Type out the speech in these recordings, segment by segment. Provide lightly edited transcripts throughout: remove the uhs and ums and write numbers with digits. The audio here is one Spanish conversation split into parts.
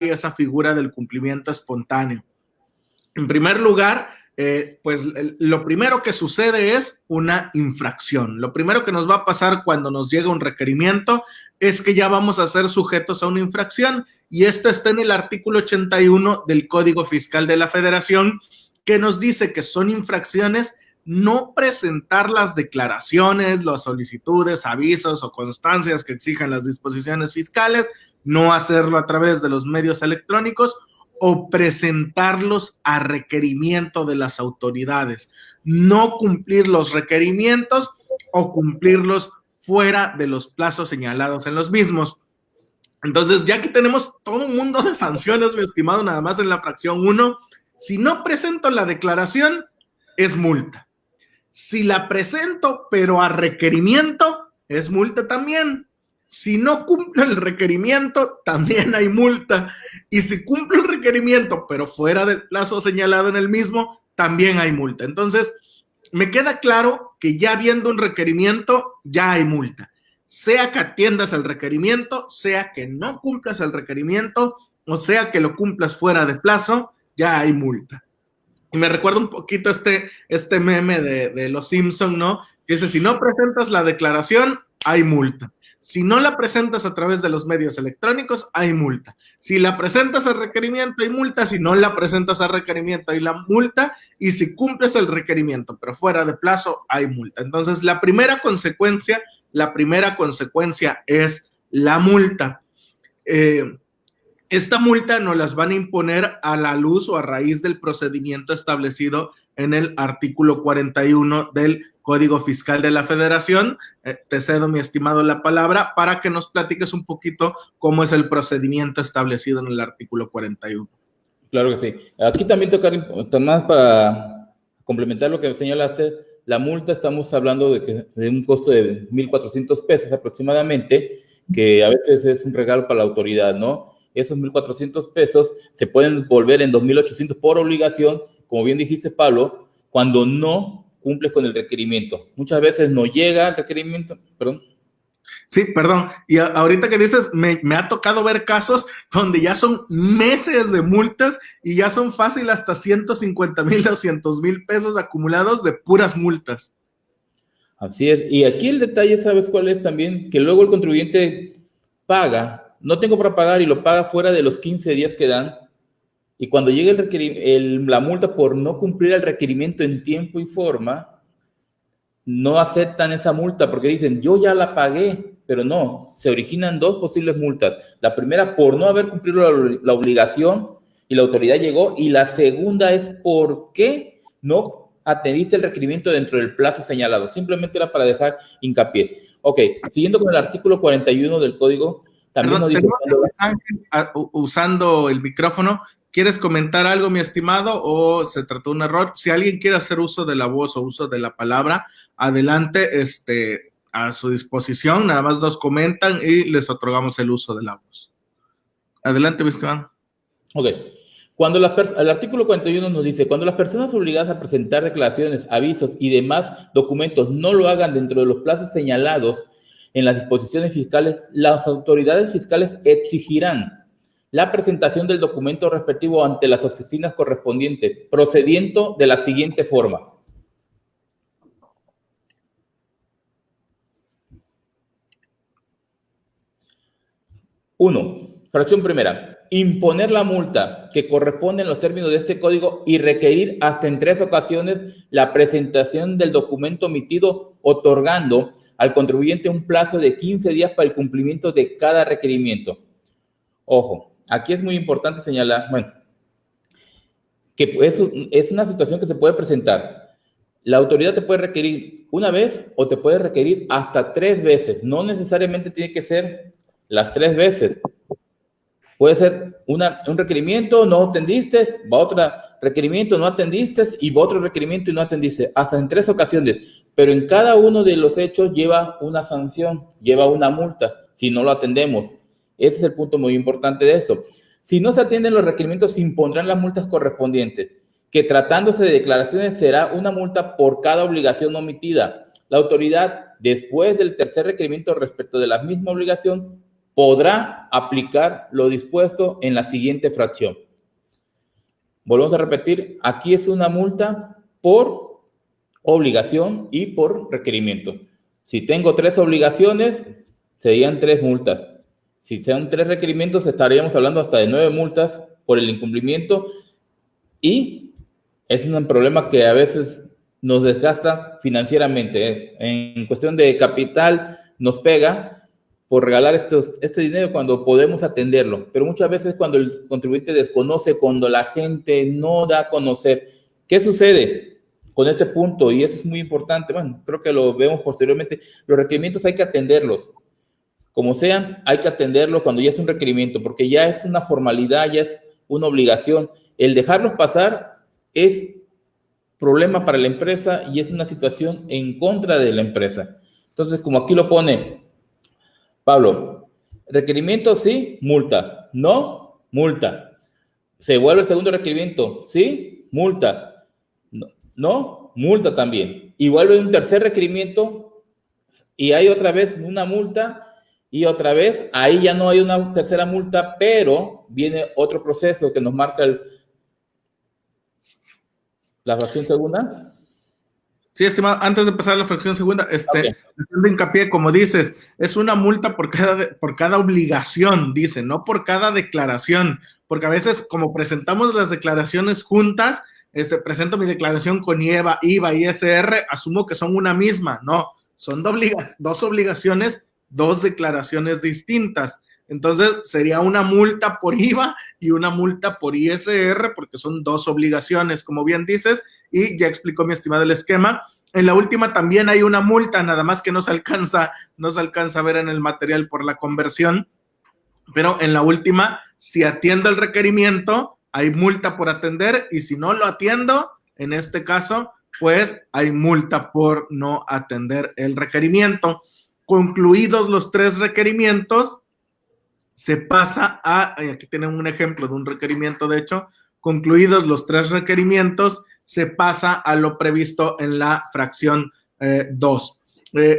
esa figura del cumplimiento espontáneo. En primer lugar, pues lo primero que sucede es una infracción. Lo primero que nos va a pasar cuando nos llega un requerimiento es que ya vamos a ser sujetos a una infracción, y esto está en el artículo 81 del Código Fiscal de la Federación, que nos dice que son infracciones no presentar las declaraciones, las solicitudes, avisos o constancias que exijan las disposiciones fiscales, no hacerlo a través de los medios electrónicos o presentarlos a requerimiento de las autoridades, no cumplir los requerimientos o cumplirlos fuera de los plazos señalados en los mismos. Entonces, ya que tenemos todo un mundo de sanciones, mi estimado, nada más en la fracción 1, si no presento la declaración, es multa. Si la presento, pero a requerimiento, es multa también. Si no cumplo el requerimiento, también hay multa. Y si cumplo el requerimiento, pero fuera del plazo señalado en el mismo, también hay multa. Entonces, me queda claro que ya viendo un requerimiento, ya hay multa. Sea que atiendas el requerimiento, sea que no cumplas el requerimiento, o sea que lo cumplas fuera de plazo, ya hay multa. Y me recuerda un poquito este meme de Los Simpson, ¿no? Que dice, si no presentas la declaración, hay multa. Si no la presentas a través de los medios electrónicos, hay multa. Si la presentas a requerimiento, hay multa. Si no la presentas a requerimiento, hay la multa. Y si cumples el requerimiento, pero fuera de plazo, hay multa. Entonces, la primera consecuencia es la multa. Esta multa nos las van a imponer a la luz o a raíz del procedimiento establecido en el artículo 41 del Código Fiscal de la Federación. Te cedo, mi estimado, la palabra para que nos platiques un poquito cómo es el procedimiento establecido en el artículo 41. Claro que sí. Aquí también tocar más para complementar lo que señalaste. La multa, estamos hablando de un costo de 1,400 pesos aproximadamente, que a veces es un regalo para la autoridad, ¿no? Esos 1,400 pesos se pueden volver en 2,800 por obligación, como bien dijiste, Pablo, cuando no cumples con el requerimiento. Muchas veces no llega el requerimiento, perdón. Sí, perdón. Y ahorita que dices, me ha tocado ver casos donde ya son meses de multas y ya son fácil hasta 150,000, 200,000 pesos acumulados de puras multas. Así es. Y aquí el detalle, ¿sabes cuál es también? Que luego el contribuyente paga, no tengo para pagar, y lo paga fuera de los 15 días que dan. Y cuando llega la multa por no cumplir el requerimiento en tiempo y forma, no aceptan esa multa porque dicen, yo ya la pagué, pero no, se originan dos posibles multas. La primera por no haber cumplido la obligación y la autoridad llegó, y la segunda es porque no atendiste el requerimiento dentro del plazo señalado. Simplemente era para dejar hincapié. Ok, siguiendo con el artículo 41 del Código, también nos dice... Ángel, usando el micrófono, ¿quieres comentar algo, mi estimado, o se trató de un error? Si alguien quiere hacer uso de la voz o uso de la palabra, adelante, a su disposición, nada más nos comentan y les otorgamos el uso de la voz. Adelante, mi estimado. Ok. El artículo 41 nos dice, cuando las personas obligadas a presentar declaraciones, avisos y demás documentos no lo hagan dentro de los plazos señalados en las disposiciones fiscales, las autoridades fiscales exigirán la presentación del documento respectivo ante las oficinas correspondientes, procediendo de la siguiente forma. Uno, fracción primera, imponer la multa que corresponde en los términos de este código y requerir hasta en 3 ocasiones la presentación del documento emitido, otorgando al contribuyente un plazo de 15 días para el cumplimiento de cada requerimiento. Ojo, aquí es muy importante señalar, que es una situación que se puede presentar. La autoridad te puede requerir una vez o te puede requerir hasta 3 veces. No necesariamente tiene que ser las 3 veces. Puede ser un requerimiento, no atendiste, va otro requerimiento, no atendiste, y va otro requerimiento y no atendiste. Hasta en 3 ocasiones. Pero en cada uno de los hechos lleva una sanción, lleva una multa, si no lo atendemos. Ese es el punto muy importante de eso. Si no se atienden los requerimientos, se impondrán las multas correspondientes, que tratándose de declaraciones será una multa por cada obligación omitida. La autoridad, después del tercer requerimiento respecto de la misma obligación, podrá aplicar lo dispuesto en la siguiente fracción. Volvemos a repetir, aquí es una multa por obligación y por requerimiento. Si tengo 3 obligaciones, serían 3 multas. Si sean 3 requerimientos, estaríamos hablando hasta de 9 multas por el incumplimiento, y es un problema que a veces nos desgasta financieramente. En cuestión de capital nos pega por regalar este dinero cuando podemos atenderlo, pero muchas veces cuando el contribuyente desconoce, cuando la gente no da a conocer. ¿Qué sucede con este punto? Y eso es muy importante. Bueno, creo que lo vemos posteriormente. Los requerimientos hay que atenderlos. Como sean, hay que atenderlos cuando ya es un requerimiento, porque ya es una formalidad, ya es una obligación. El dejarlos pasar es problema para la empresa y es una situación en contra de la empresa. Entonces, como aquí lo pone Pablo, requerimiento sí, multa. No, multa. Se vuelve el segundo requerimiento, sí, multa. No, multa también. Y vuelve un tercer requerimiento y hay otra vez una multa. Y otra vez, ahí ya no hay una tercera multa, pero viene otro proceso que nos marca la fracción segunda. Sí, estimado, antes de pasar a la fracción segunda, haciendo hincapié, como dices, es una multa por cada obligación, dice, no por cada declaración, porque a veces, como presentamos las declaraciones juntas, presento mi declaración con IVA, ISR, asumo que son una misma. No, son dos obligaciones, 2 declaraciones distintas. Entonces, sería una multa por IVA y una multa por ISR, porque son 2 obligaciones, como bien dices, y ya explicó mi estimado el esquema. En la última también hay una multa, nada más que no se alcanza a ver en el material por la conversión, pero en la última, si atiendo el requerimiento, hay multa por atender, y si no lo atiendo, en este caso, pues hay multa por no atender el requerimiento. Concluidos los 3 requerimientos, se pasa aquí tienen un ejemplo de un requerimiento, de hecho, concluidos los 3 requerimientos, se pasa a lo previsto en la fracción 2.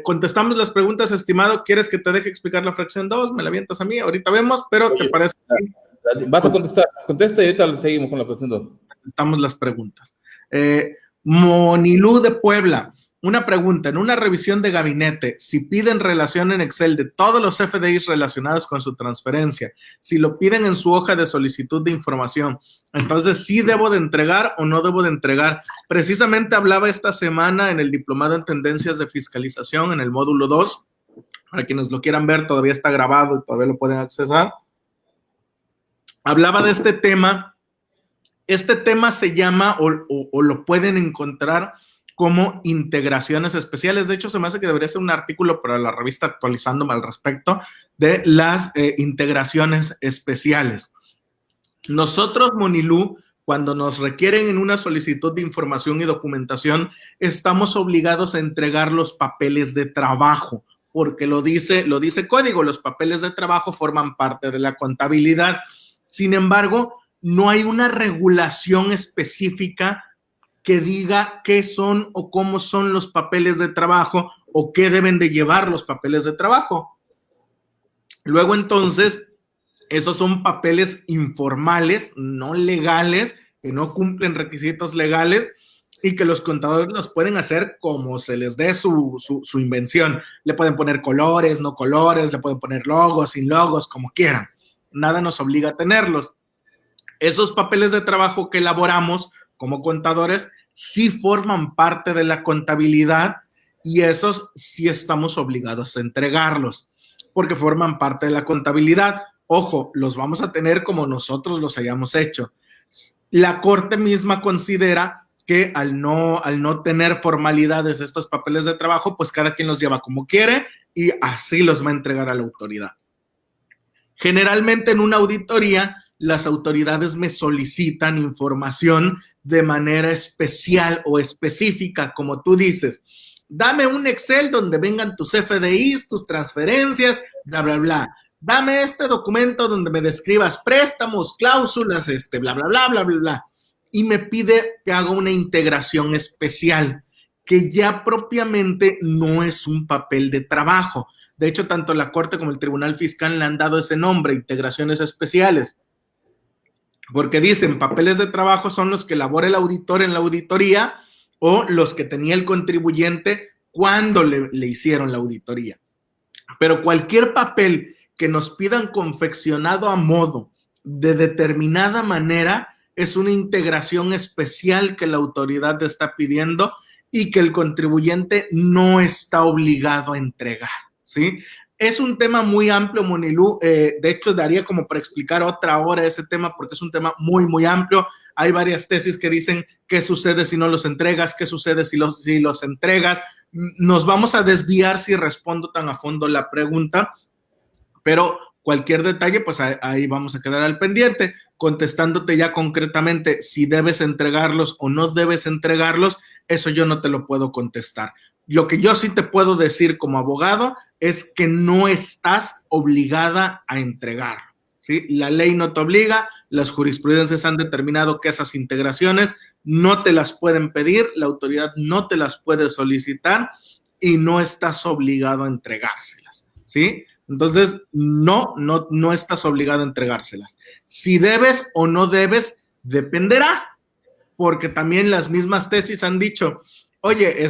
Contestamos las preguntas, estimado. ¿Quieres que te deje explicar la fracción 2? Me la avientas a mí, ahorita vemos, pero oye, ¿te parece? Vas a contestar, contesta y ahorita seguimos con la fracción 2. Contestamos las preguntas. Monilú de Puebla. Una pregunta, en una revisión de gabinete, si piden relación en Excel de todos los FDIs relacionados con su transferencia, si lo piden en su hoja de solicitud de información, entonces, ¿sí debo de entregar o no debo de entregar? Precisamente hablaba esta semana en el Diplomado en Tendencias de Fiscalización, en el módulo 2, para quienes lo quieran ver, todavía está grabado y todavía lo pueden accesar. Hablaba de este tema. Este tema se llama, o lo pueden encontrar como integraciones especiales. De hecho, se me hace que debería ser un artículo para la revista Actualizándome al respecto de las integraciones especiales. Nosotros, Monilú, cuando nos requieren en una solicitud de información y documentación, estamos obligados a entregar los papeles de trabajo, porque lo dice código, los papeles de trabajo forman parte de la contabilidad. Sin embargo, no hay una regulación específica que diga qué son o cómo son los papeles de trabajo o qué deben de llevar los papeles de trabajo. Luego, entonces, esos son papeles informales, no legales, que no cumplen requisitos legales y que los contadores los pueden hacer como se les dé su invención. Le pueden poner colores, no colores, le pueden poner logos, sin logos, como quieran. Nada nos obliga a tenerlos. Esos papeles de trabajo que elaboramos como contadores sí forman parte de la contabilidad y esos sí estamos obligados a entregarlos porque forman parte de la contabilidad. Ojo, los vamos a tener como nosotros los hayamos hecho. La Corte misma considera que al no tener formalidades estos papeles de trabajo, pues cada quien los lleva como quiere y así los va a entregar a la autoridad. Generalmente en una auditoría, las autoridades me solicitan información de manera especial o específica, como tú dices. Dame un Excel donde vengan tus FDIs, tus transferencias, bla, bla, bla. Dame este documento donde me describas préstamos, cláusulas, bla, bla, bla, bla, bla, bla. Y me pide que haga una integración especial. que ya propiamente no es un papel de trabajo. De hecho, tanto la Corte como el Tribunal Fiscal le han dado ese nombre, integraciones especiales, porque dicen papeles de trabajo son los que elabora el auditor en la auditoría o los que tenía el contribuyente cuando le hicieron la auditoría. Pero cualquier papel que nos pidan confeccionado a modo de determinada manera es una integración especial que la autoridad está pidiendo y que el contribuyente no está obligado a entregar, ¿sí? Es un tema muy amplio, Monilú. De hecho, daría como para explicar otra hora ese tema porque es un tema muy, muy amplio. Hay varias tesis que dicen qué sucede si no los entregas, qué sucede si los entregas. Nos vamos a desviar si respondo tan a fondo la pregunta, pero cualquier detalle, pues ahí vamos a quedar al pendiente, contestándote ya concretamente si debes entregarlos o no debes entregarlos. Eso yo no te lo puedo contestar. Lo que yo sí te puedo decir como abogado es que no estás obligada a entregarlo, ¿sí? La ley no te obliga, las jurisprudencias han determinado que esas integraciones no te las pueden pedir, la autoridad no te las puede solicitar y no estás obligado a entregárselas, ¿sí? Entonces, no estás obligado a entregárselas. Si debes o no debes, dependerá, porque también las mismas tesis han dicho, oye,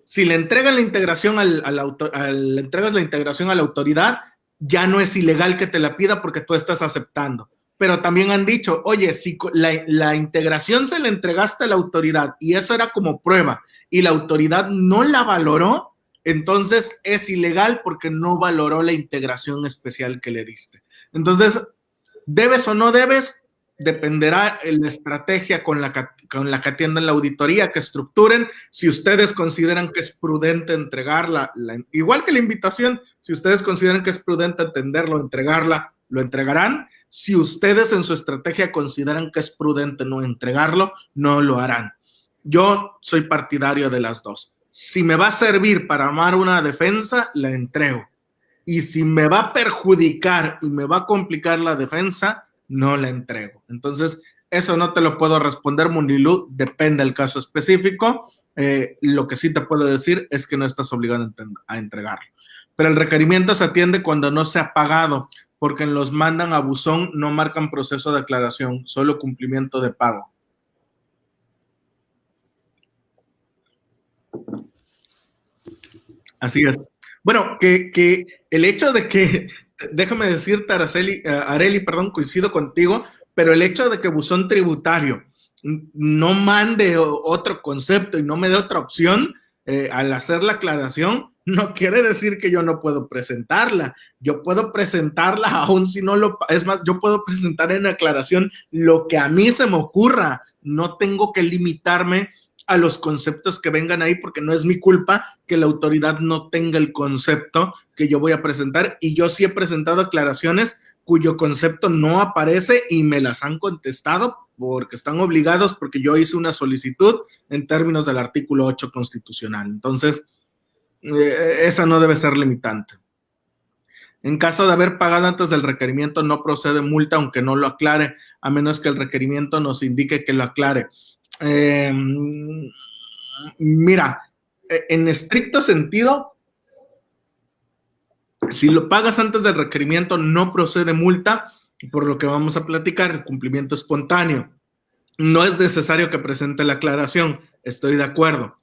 si le entregan la integración le entregas la integración a la autoridad, ya no es ilegal que te la pida porque tú estás aceptando. Pero también han dicho, oye, si la integración se la entregaste a la autoridad y eso era como prueba y la autoridad no la valoró, entonces es ilegal porque no valoró la integración especial que le diste. Entonces, ¿debes o no debes? Dependerá la estrategia con la que atiendan la auditoría, que estructuren. Si ustedes consideran que es prudente entregarla, igual que la invitación, si ustedes consideran que es prudente atenderlo, entregarla, lo entregarán. Si ustedes en su estrategia consideran que es prudente no entregarlo, no lo harán. Yo soy partidario de las dos. Si me va a servir para armar una defensa, la entrego. Y si me va a perjudicar y me va a complicar la defensa, no la entrego. Entonces, eso no te lo puedo responder, Monilú, depende del caso específico. Lo que sí te puedo decir es que no estás obligado a entregarlo. Pero el requerimiento se atiende cuando no se ha pagado, porque en los mandan a buzón, no marcan proceso de aclaración, solo cumplimiento de pago. Así es. Bueno, que el hecho de que, déjame decirte, Areli, perdón, coincido contigo, pero el hecho de que buzón tributario no mande otro concepto y no me dé otra opción al hacer la aclaración, no quiere decir que yo no puedo presentarla. Yo puedo presentarla aún si no lo... Es más, yo puedo presentar en la aclaración lo que a mí se me ocurra. No tengo que limitarme a los conceptos que vengan ahí, porque no es mi culpa que la autoridad no tenga el concepto que yo voy a presentar, y yo sí he presentado aclaraciones cuyo concepto no aparece y me las han contestado porque están obligados, porque yo hice una solicitud en términos del artículo 8 constitucional. Entonces, esa no debe ser limitante. En caso de haber pagado antes del requerimiento, no procede multa, aunque no lo aclare, a menos que el requerimiento nos indique que lo aclare. Mira, en estricto sentido, si lo pagas antes del requerimiento, no procede multa, por lo que vamos a platicar, el cumplimiento espontáneo. No es necesario que presente la aclaración, estoy de acuerdo.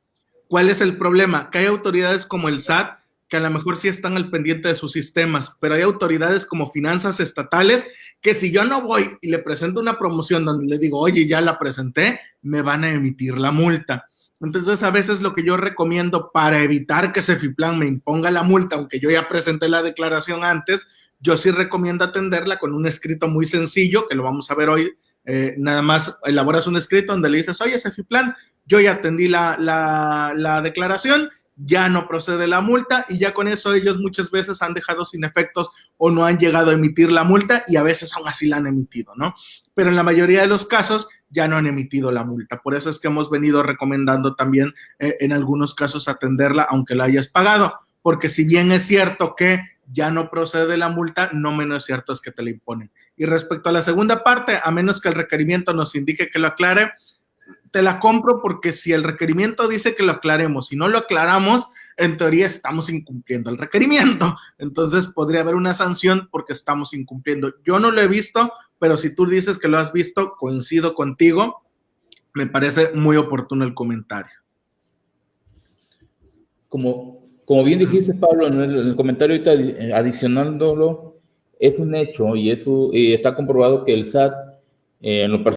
¿Cuál es el problema? Que hay autoridades como el SAT que a lo mejor sí están al pendiente de sus sistemas, pero hay autoridades como finanzas estatales que si yo no voy y le presento una promoción donde le digo, oye, ya la presenté, me van a emitir la multa. Entonces, a veces lo que yo recomiendo para evitar que Cefiplan me imponga la multa, aunque yo ya presenté la declaración antes, yo sí recomiendo atenderla con un escrito muy sencillo, que lo vamos a ver hoy. Nada más elaboras un escrito donde le dices, oye, Cefiplan, yo ya atendí la declaración, ya no procede la multa, y ya con eso ellos muchas veces han dejado sin efectos o no han llegado a emitir la multa, y a veces aún así la han emitido, ¿no? Pero en la mayoría de los casos ya no han emitido la multa. Por eso es que hemos venido recomendando también en algunos casos atenderla aunque la hayas pagado, porque si bien es cierto que ya no procede la multa, no menos cierto es que te la imponen. Y respecto a la segunda parte, a menos que el requerimiento nos indique que lo aclare, te la compro porque si el requerimiento dice que lo aclaremos, si no lo aclaramos, en teoría estamos incumpliendo el requerimiento. Entonces podría haber una sanción porque estamos incumpliendo. Yo no lo he visto, pero si tú dices que lo has visto, coincido contigo. Me parece muy oportuno el comentario. Como bien dijiste, Pablo, en el comentario ahorita adicionándolo, es un hecho y está comprobado que el SAT, en lo personal,